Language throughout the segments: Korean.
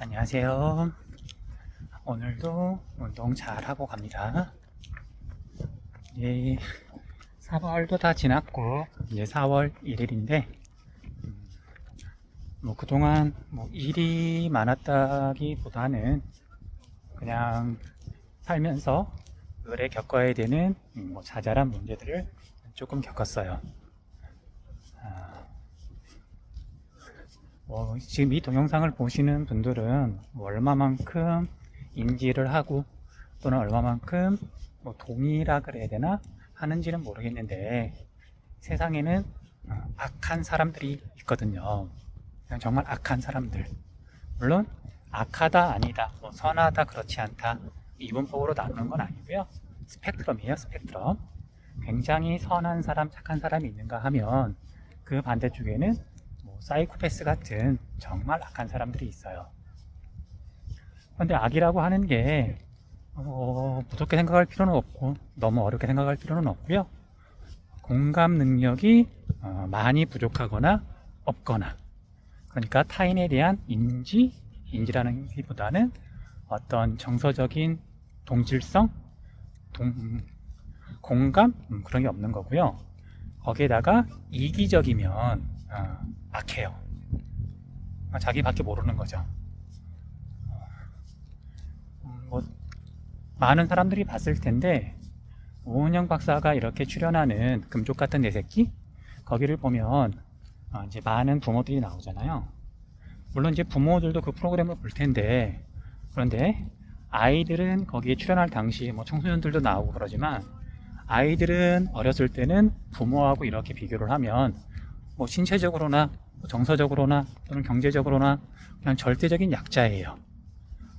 안녕하세요. 오늘도 운동 잘 하고 갑니다. 예, 3월도 다 지났고 이제 4월 1일인데 그동안 일이 많았다기보다는 그냥 살면서 을에 겪어야 되는 자잘한 문제들을 조금 겪었어요. 지금 이 동영상을 보시는 분들은 얼마만큼 인지를 하고 또는 얼마만큼 동의라 그래야 되나 하는지는 모르겠는데, 세상에는 악한 사람들이 있거든요. 그냥 정말 악한 사람들. 물론 악하다 아니다, 선하다 그렇지 않다 이분법으로 나누는 건 아니고요. 스펙트럼이에요, 스펙트럼. 굉장히 선한 사람, 착한 사람이 있는가 하면 그 반대쪽에는 사이코패스 같은 정말 악한 사람들이 있어요. 그런데 악이라고 하는 게 무섭게 생각할 필요는 없고 너무 어렵게 생각할 필요는 없고요. 공감 능력이 많이 부족하거나 없거나, 그러니까 타인에 대한 인지라는 것보다는 어떤 정서적인 동질성, 공감 그런 게 없는 거고요. 거기에다가 이기적이면 악해요. 자기밖에 모르는 거죠. 많은 사람들이 봤을 텐데 오은영 박사가 이렇게 출연하는 금쪽 같은 내 새끼, 거기를 보면 이제 많은 부모들이 나오잖아요. 물론 이제 부모들도 그 프로그램을 볼 텐데, 그런데 아이들은 거기에 출연할 당시 청소년들도 나오고 그러지만, 아이들은 어렸을 때는 부모하고 이렇게 비교를 하면 신체적으로나 정서적으로나 또는 경제적으로나 그냥 절대적인 약자예요.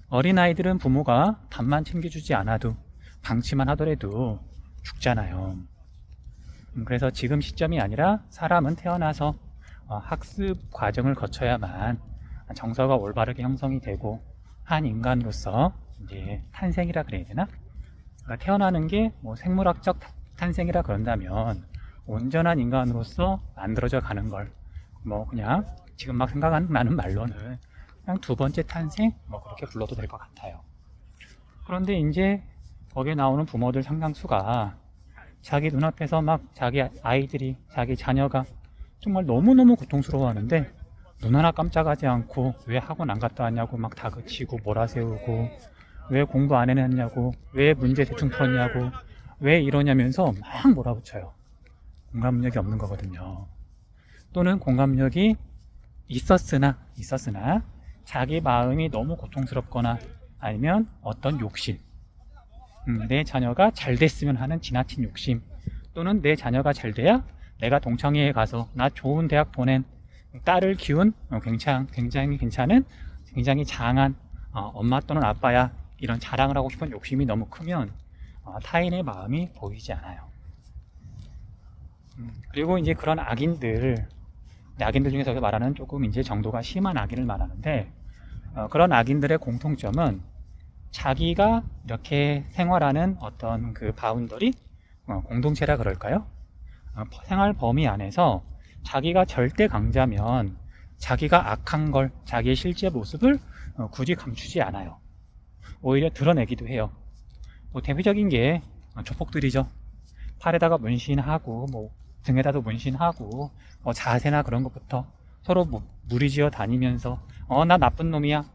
어린아이들은 부모가 밥만 챙겨주지 않아도, 방치만 하더라도 죽잖아요. 그래서 지금 시점이 아니라 사람은 태어나서 학습 과정을 거쳐야만 정서가 올바르게 형성이 되고 한 인간으로서 이제 탄생이라 그래야 되나? 그러니까 태어나는 게 생물학적 탄생이라 그런다면 온전한 인간으로서 만들어져 가는 걸 그냥 지금 막 생각나는 말로는 그냥 두 번째 탄생 그렇게 불러도 될 것 같아요. 그런데 이제 거기에 나오는 부모들 상당수가 자기 눈앞에서 막 자기 아이들이, 자기 자녀가 정말 너무너무 고통스러워하는데 눈 하나 깜짝하지 않고 왜 학원 안 갔다 왔냐고 막 다그치고 몰아세우고, 왜 공부 안 해냈냐고, 왜 문제 대충 풀었냐고, 왜 이러냐면서 막 몰아붙여요. 공감력이 없는 거거든요. 또는 공감력이 있었으나 자기 마음이 너무 고통스럽거나 아니면 어떤 욕심, 내 자녀가 잘 됐으면 하는 지나친 욕심, 또는 내 자녀가 잘 돼야 내가 동창회에 가서 나 좋은 대학 보낸 딸을 키운 굉장히 괜찮은, 굉장히 장한 엄마 또는 아빠야, 이런 자랑을 하고 싶은 욕심이 너무 크면 타인의 마음이 보이지 않아요. 그리고 이제 그런 악인들 중에서 말하는 조금 이제 정도가 심한 악인을 말하는데, 그런 악인들의 공통점은 자기가 이렇게 생활하는 어떤 그 바운더리, 공동체라 그럴까요? 생활 범위 안에서 자기가 절대 강자면 자기가 악한 걸, 자기의 실제 모습을 굳이 감추지 않아요. 오히려 드러내기도 해요. 대표적인 게 조폭들이죠. 팔에다가 문신하고 등에다도 문신하고 자세나 그런 것부터 서로 무리지어 다니면서 나 나쁜 놈이야,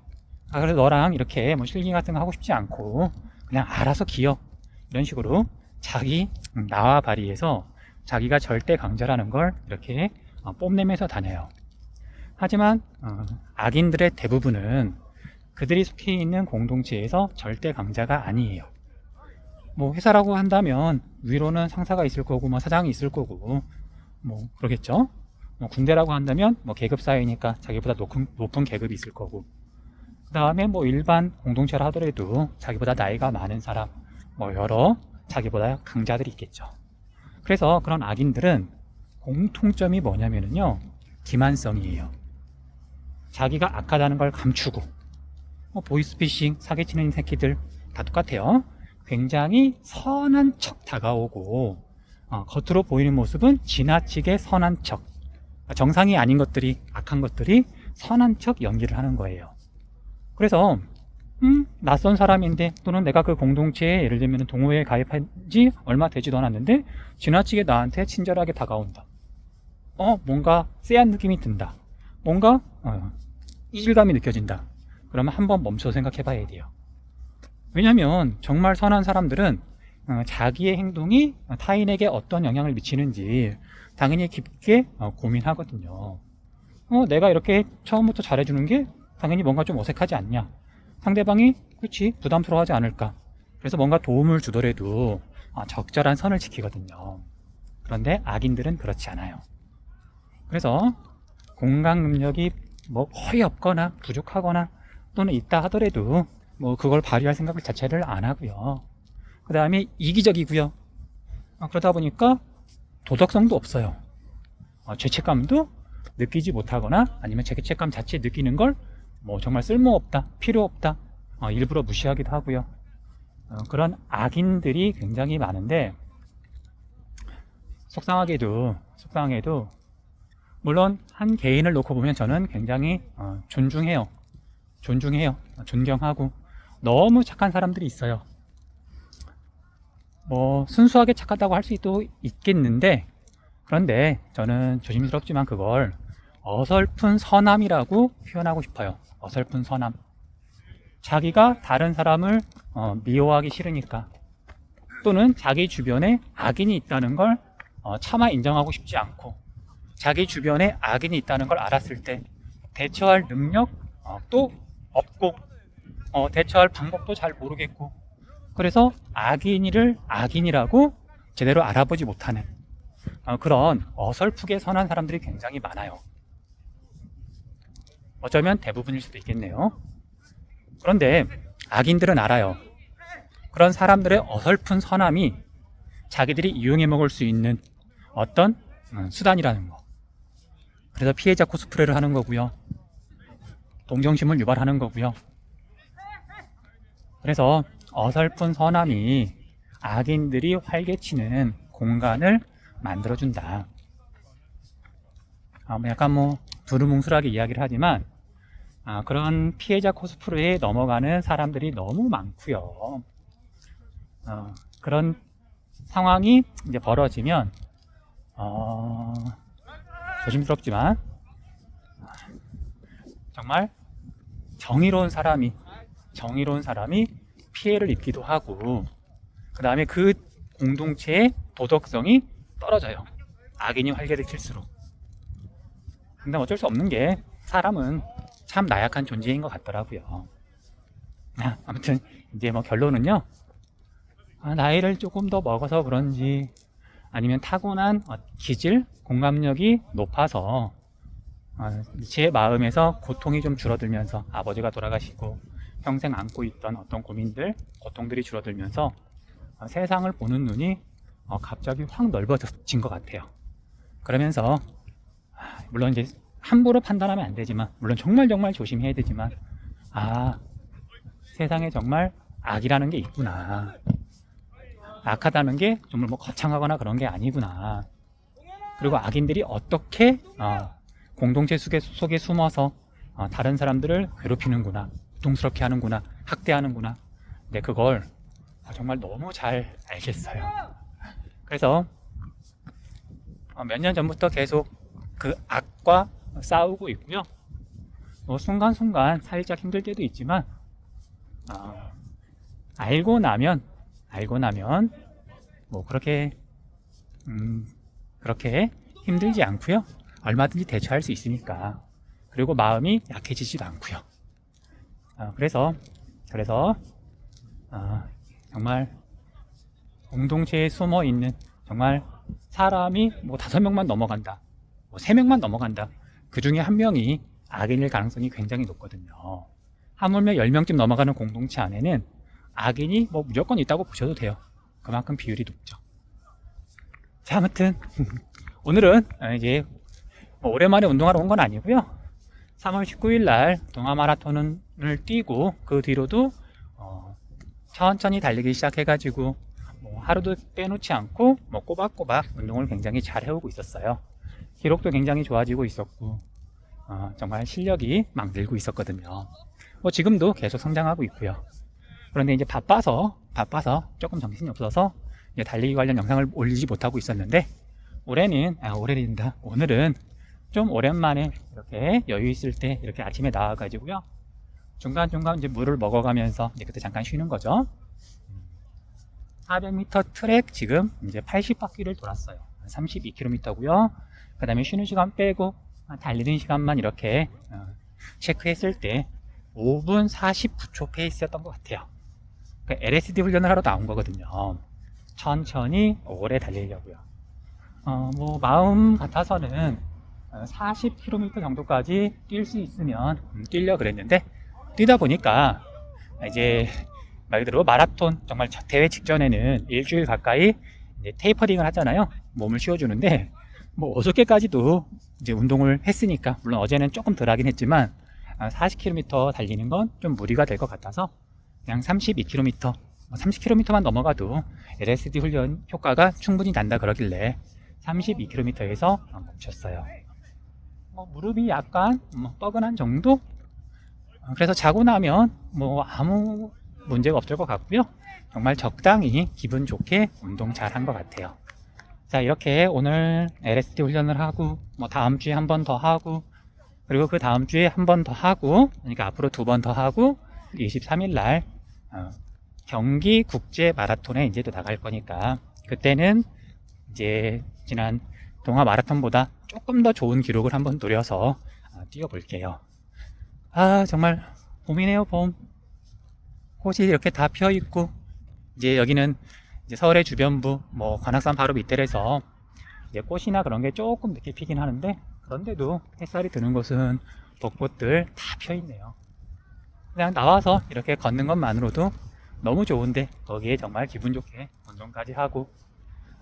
그래서 너랑 이렇게 실기 같은 거 하고 싶지 않고 그냥 알아서 기어, 이런 식으로 자기 나와 발휘해서 자기가 절대 강자라는 걸 이렇게 뽐내면서 다녀요. 하지만 악인들의 대부분은 그들이 속해 있는 공동체에서 절대 강자가 아니에요. 회사라고 한다면 위로는 상사가 있을 거고 사장이 있을 거고 그러겠죠. 군대라고 한다면 계급 사회니까 자기보다 높은 계급이 있을 거고, 그 다음에 일반 공동체를 하더라도 자기보다 나이가 많은 사람, 여러 자기보다 강자들이 있겠죠. 그래서 그런 악인들은 공통점이 뭐냐면요, 기만성이에요. 자기가 악하다는 걸 감추고, 보이스피싱, 사기치는 새끼들 다 똑같아요. 굉장히 선한 척 다가오고 겉으로 보이는 모습은 지나치게 선한 척, 정상이 아닌 것들이, 악한 것들이 선한 척 연기를 하는 거예요. 그래서 낯선 사람인데 또는 내가 그 공동체에 예를 들면 동호회에 가입한 지 얼마 되지도 않았는데 지나치게 나한테 친절하게 다가온다. 뭔가 쎄한 느낌이 든다. 뭔가 이질감이 느껴진다. 그러면 한번 멈춰 생각해 봐야 돼요. 왜냐면 정말 선한 사람들은 자기의 행동이 타인에게 어떤 영향을 미치는지 당연히 깊게 고민하거든요. 내가 이렇게 처음부터 잘해주는 게 당연히 뭔가 좀 어색하지 않냐. 상대방이 그렇지 부담스러워하지 않을까. 그래서 뭔가 도움을 주더라도 적절한 선을 지키거든요. 그런데 악인들은 그렇지 않아요. 그래서 공감 능력이 뭐 거의 없거나 부족하거나 또는 있다 하더라도 뭐 그걸 발휘할 생각을 자체를 안 하고요. 그 다음에 이기적이고요. 그러다 보니까 도덕성도 없어요. 죄책감도 느끼지 못하거나 아니면 죄책감 자체 느끼는 걸 뭐 정말 쓸모없다, 필요없다, 일부러 무시하기도 하고요. 그런 악인들이 굉장히 많은데 속상하게도 물론 한 개인을 놓고 보면 저는 굉장히 존경하고 너무 착한 사람들이 있어요. 뭐 순수하게 착하다고 할 수도 있겠는데 그런데 저는 조심스럽지만 그걸 어설픈 선함이라고 표현하고 싶어요. 어설픈 선함. 자기가 다른 사람을 미워하기 싫으니까 또는 자기 주변에 악인이 있다는 걸 차마 인정하고 싶지 않고 자기 주변에 악인이 있다는 걸 알았을 때 대처할 능력도 없고 대처할 방법도 잘 모르겠고 그래서 악인이라고 제대로 알아보지 못하는 그런 어설프게 선한 사람들이 굉장히 많아요. 어쩌면 대부분일 수도 있겠네요. 그런데 악인들은 알아요. 그런 사람들의 어설픈 선함이 자기들이 이용해 먹을 수 있는 어떤 수단이라는 거. 그래서 피해자 코스프레를 하는 거고요. 동정심을 유발하는 거고요. 그래서 어설픈 선함이 악인들이 활개치는 공간을 만들어준다. 약간 두루뭉술하게 이야기를 하지만 그런 피해자 코스프레에 넘어가는 사람들이 너무 많고요. 그런 상황이 이제 벌어지면 조심스럽지만 정말 정의로운 사람이 피해를 입기도 하고 그 다음에 그 공동체의 도덕성이 떨어져요. 악인이 활개를 칠수록. 근데 어쩔 수 없는 게 사람은 참 나약한 존재인 것 같더라고요. 아무튼 이제 결론은요. 나이를 조금 더 먹어서 그런지 아니면 타고난 기질, 공감력이 높아서 제 마음에서 고통이 좀 줄어들면서 아버지가 돌아가시고 평생 안고 있던 어떤 고통들이 줄어들면서 세상을 보는 눈이 갑자기 확 넓어진 것 같아요. 그러면서 물론 이제 함부로 판단하면 안 되지만 물론 정말 조심해야 되지만 세상에 정말 악이라는 게 있구나. 악하다는 게 정말 거창하거나 그런 게 아니구나. 그리고 악인들이 어떻게 공동체 속에 숨어서 다른 사람들을 괴롭히는구나, 고통스럽게 하는구나, 학대하는구나. 근데 그걸 정말 너무 잘 알겠어요. 그래서 몇 년 전부터 계속 그 악과 싸우고 있고요. 순간순간 살짝 힘들 때도 있지만 알고 나면 그렇게 힘들지 않고요. 얼마든지 대처할 수 있으니까. 그리고 마음이 약해지지도 않고요. 그래서 정말 공동체에 숨어 있는 정말 사람이 5명만 넘어간다, 3명만 넘어간다. 그 중에 1명이 악인일 가능성이 굉장히 높거든요. 하물며 10명쯤 넘어가는 공동체 안에는 악인이 무조건 있다고 보셔도 돼요. 그만큼 비율이 높죠. 자, 아무튼 오늘은 이제 오랜만에 운동하러 온 건 아니고요. 3월 19일 날 동아 마라톤을 뛰고 그 뒤로도 천천히 달리기 시작해가지고 하루도 빼놓지 않고 꼬박꼬박 운동을 굉장히 잘 해오고 있었어요. 기록도 굉장히 좋아지고 있었고 정말 실력이 막 늘고 있었거든요. 뭐 지금도 계속 성장하고 있고요. 그런데 이제 바빠서 조금 정신이 없어서 이제 달리기 관련 영상을 올리지 못하고 있었는데 오늘은 좀 오랜만에 이렇게 여유 있을 때 이렇게 아침에 나와가지고요. 중간중간 이제 물을 먹어가면서 이제 그때 잠깐 쉬는 거죠. 400m 트랙 지금 이제 80바퀴를 돌았어요. 32km고요. 그 다음에 쉬는 시간 빼고 달리는 시간만 이렇게 체크했을 때 5분 49초 페이스였던 것 같아요. LSD 훈련을 하러 나온 거거든요. 천천히 오래 달리려고요. 뭐 마음 같아서는 40km 정도까지 뛸 수 있으면 뛰려 그랬는데 뛰다 보니까 이제 말 그대로 마라톤 정말 대회 직전에는 일주일 가까이 이제 테이퍼링을 하잖아요. 몸을 쉬어주는데 뭐 어저께까지도 이제 운동을 했으니까 물론 어제는 조금 덜 하긴 했지만 40km 달리는 건 좀 무리가 될 것 같아서 그냥 32km, 30km만 넘어가도 LSD 훈련 효과가 충분히 난다 그러길래 32km에서 멈췄어요. 무릎이 약간 뻐근한 정도? 그래서 자고 나면 뭐 아무 문제가 없을 것 같고요. 정말 적당히 기분 좋게 운동 잘 한 것 같아요. 자, 이렇게 오늘 LSD 훈련을 하고 뭐 다음 주에 한 번 더 하고 그리고 그 다음 주에 한 번 더 하고 그러니까 앞으로 2번 더 하고 23일 날 경기 국제 마라톤에 이제 또 나갈 거니까 그때는 이제 지난 동아 마라톤보다 조금 더 좋은 기록을 한번 노려서 뛰어볼게요. 정말 봄이네요. 봄. 꽃이 이렇게 다 피어 있고 이제 여기는 이제 서울의 주변부 뭐 관악산 바로 밑에라서 이제 꽃이나 그런 게 조금 늦게 피긴 하는데 그런데도 햇살이 드는 곳은 벚꽃들 다 피어 있네요. 그냥 나와서 이렇게 걷는 것만으로도 너무 좋은데 거기에 정말 기분 좋게 운동까지 하고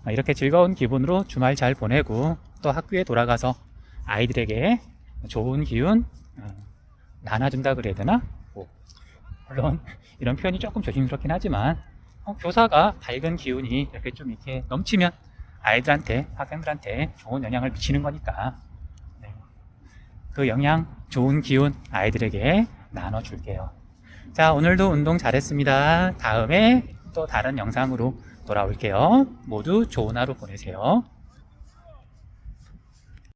이렇게 즐거운 기분으로 주말 잘 보내고 또 학교에 돌아가서 아이들에게 좋은 기운 나눠준다 그래야 되나? 물론 이런 표현이 조금 조심스럽긴 하지만 교사가 밝은 기운이 이렇게 넘치면 아이들한테, 학생들한테 좋은 영향을 미치는 거니까 그 영향, 좋은 기운 아이들에게 나눠줄게요. 자, 오늘도 운동 잘했습니다. 다음에 또 다른 영상으로 돌아올게요. 모두 좋은 하루 보내세요.